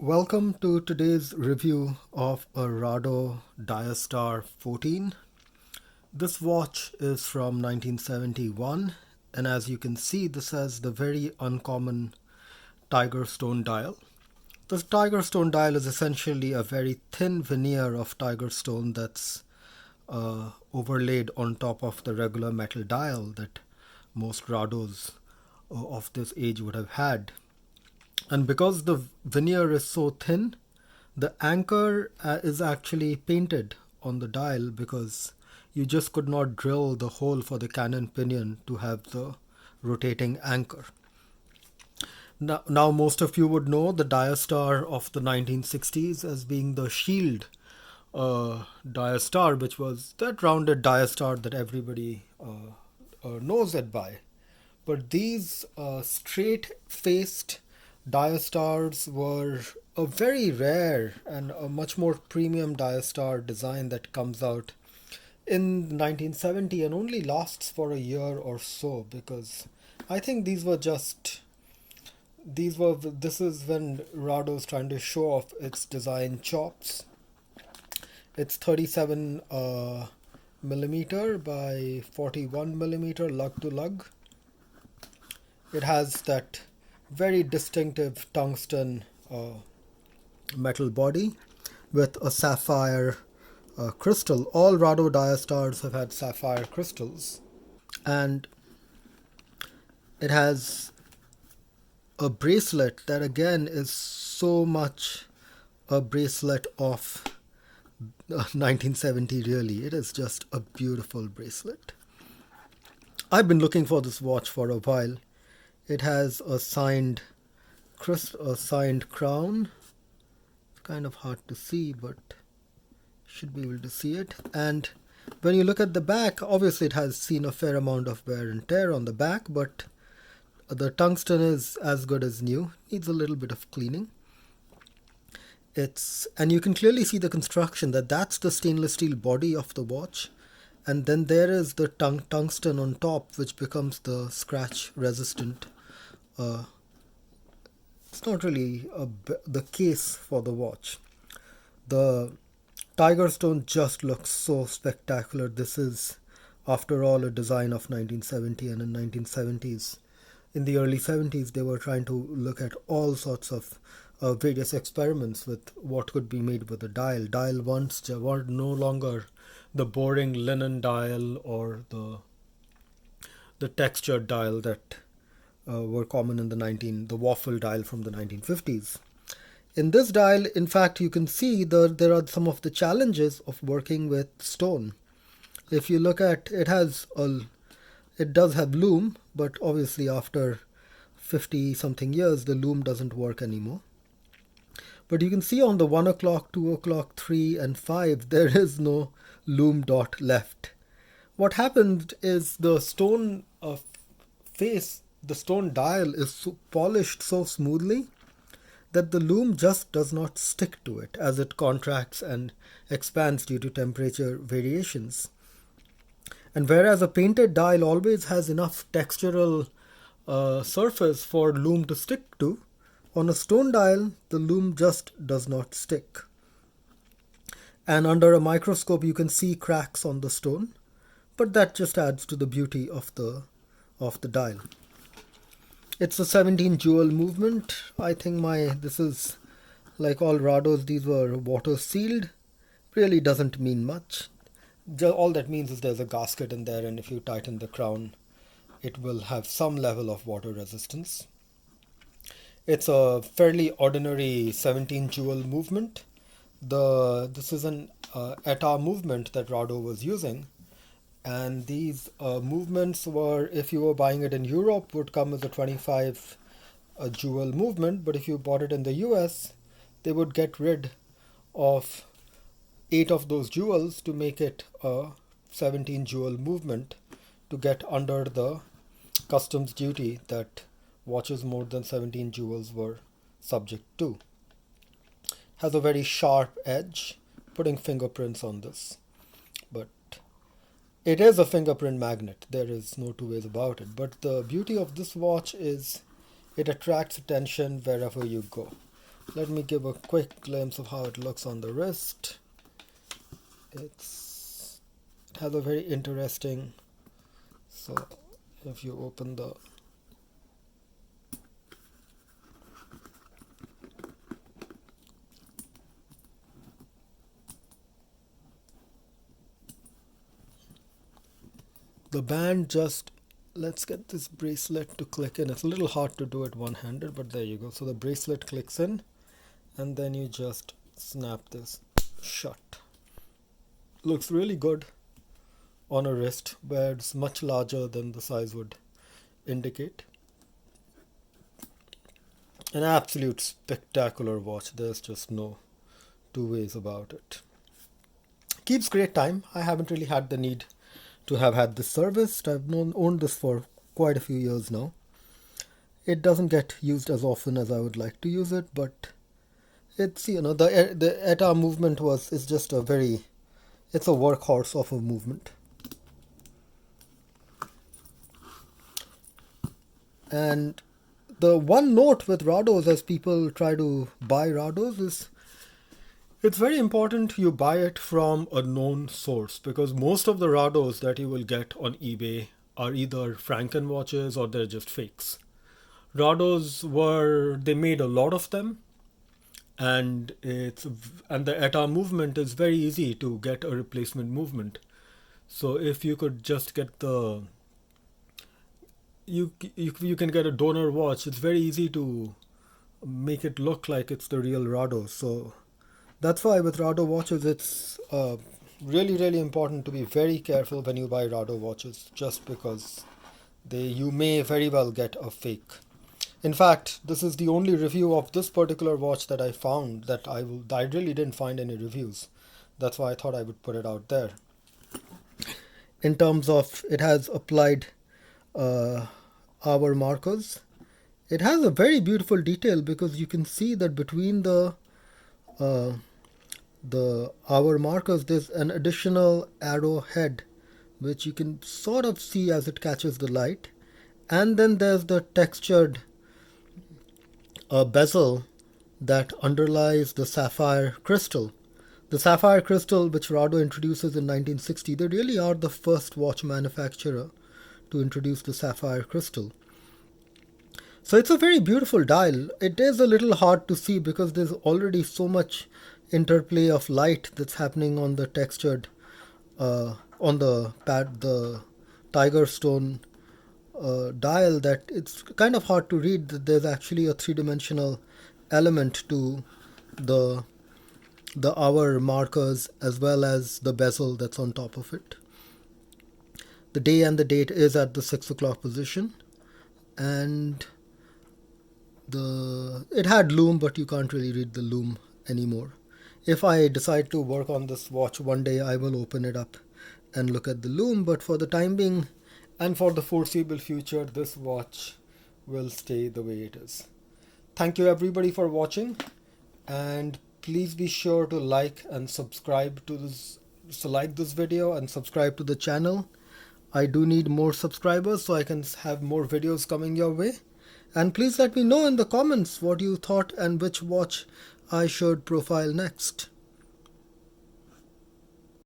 Welcome to today's review of a Rado DiaStar 14. This watch is from 1971, and as you can see, this has the very uncommon TigerStone dial. This TigerStone dial is essentially a very thin veneer of TigerStone that's overlaid on top of the regular metal dial that most Rados of this age would have had. And because the veneer is so thin, the anchor is actually painted on the dial because you just could not drill the hole for the cannon pinion to have the rotating anchor. Now most of you would know the DiaStar of the 1960s as being the Shield DiaStar, which was that rounded DiaStar that everybody knows it by. But these straight-faced DiaStars were a very rare and a much more premium DiaStar design that comes out in 1970 and only lasts for a year or so, because I think this is when Rado's trying to show off its design chops. It's 37 millimeter by 41 millimeter lug to lug. It has that very distinctive tungsten metal body with a sapphire crystal. All Rado DiaStars have had sapphire crystals. And it has a bracelet that again is so much a bracelet of 1970 really. It is just a beautiful bracelet. I've been looking for this watch for a while. It has a signed crown. It's kind of hard to see, but should be able to see it. And when you look at the back, obviously it has seen a fair amount of wear and tear on the back, but the tungsten is as good as new. Needs a little bit of cleaning. And you can clearly see the construction, that's the stainless steel body of the watch. And then there is the tungsten on top, which becomes the scratch resistant. It's not really the case for the watch. The TigerStone just looks so spectacular. This is, after all, a design of 1970, and in 1970s, in the early 70s, they were trying to look at all sorts of various experiments with what could be made with a dial. Dial ones were no longer the boring linen dial or the textured dial that were common in the waffle dial from the 1950s. In this dial, in fact, you can see there are some of the challenges of working with stone. If you look at it, it does have loom, but obviously after 50 something years, the loom doesn't work anymore. But you can see on the 1 o'clock, 2 o'clock, 3 and 5, there is no loom dot left. What happened is the stone the stone dial is so polished so smoothly that the loom just does not stick to it as it contracts and expands due to temperature variations. And whereas a painted dial always has enough textural surface for loom to stick to, on a stone dial, the loom just does not stick. And under a microscope, you can see cracks on the stone, but that just adds to the beauty of the dial. It's a 17 jewel movement. I think this is like all Rados, these were water sealed. Really doesn't mean much. All that means is there's a gasket in there, and if you tighten the crown, it will have some level of water resistance. It's a fairly ordinary 17 jewel movement. This is an ETA movement that Rado was using. And these movements were, if you were buying it in Europe, would come as a 25 jewel movement. But if you bought it in the US, they would get rid of 8 of those jewels to make it a 17 jewel movement to get under the customs duty that watches more than 17 jewels were subject to. Has a very sharp edge, putting fingerprints on this. But it is a fingerprint magnet. There is no two ways about it. But the beauty of this watch is it attracts attention wherever you go. Let me give a quick glimpse of how it looks on the wrist. It has a very interesting, so if you open the band, just let's get this bracelet to click in. It's a little hard to do it one-handed, but there you go. So the bracelet clicks in, and then you just snap this shut. Looks really good on a wrist where it's much larger than the size would indicate. An absolute spectacular watch. There's just no two ways about it. Keeps great time. I haven't really had the need to have had this serviced. I've owned this for quite a few years now. It doesn't get used as often as I would like to use it, but it's, the ETA movement is just it's a workhorse of a movement. And the one note with Rados, as people try to buy Rados, is it's very important you buy it from a known source, because most of the Rados that you will get on eBay are either Franken watches or they're just fakes. They made a lot of them, and the ETA movement is very easy to get a replacement movement. So if you could just get you can get a donor watch, it's very easy to make it look like it's the real Rado. So that's why with Rado watches, it's really, really important to be very careful when you buy Rado watches, just because you may very well get a fake. In fact, this is the only review of this particular watch that I found that I really didn't find any reviews. That's why I thought I would put it out there. In terms of, it has applied hour markers. It has a very beautiful detail, because you can see that between the hour markers, there's an additional arrow head, which you can sort of see as it catches the light. And then there's the textured bezel that underlies the sapphire crystal. The sapphire crystal, which Rado introduces in 1960, they really are the first watch manufacturer to introduce the sapphire crystal. So it's a very beautiful dial. It is a little hard to see because there's already so much interplay of light that's happening on the textured, on the TigerStone dial, that it's kind of hard to read that there's actually a three-dimensional element to the hour markers as well as the bezel that's on top of it. The day and the date is at the 6 o'clock position, and it had loom, but you can't really read the loom anymore. If I decide to work on this watch one day, I will open it up and look at the loom, but for the time being and for the foreseeable future, this watch will stay the way it is. Thank you everybody for watching, and please be sure to like and subscribe to this. So like this video and subscribe to the channel. I do need more subscribers so I can have more videos coming your way. And please let me know in the comments what you thought and which watch I should profile next.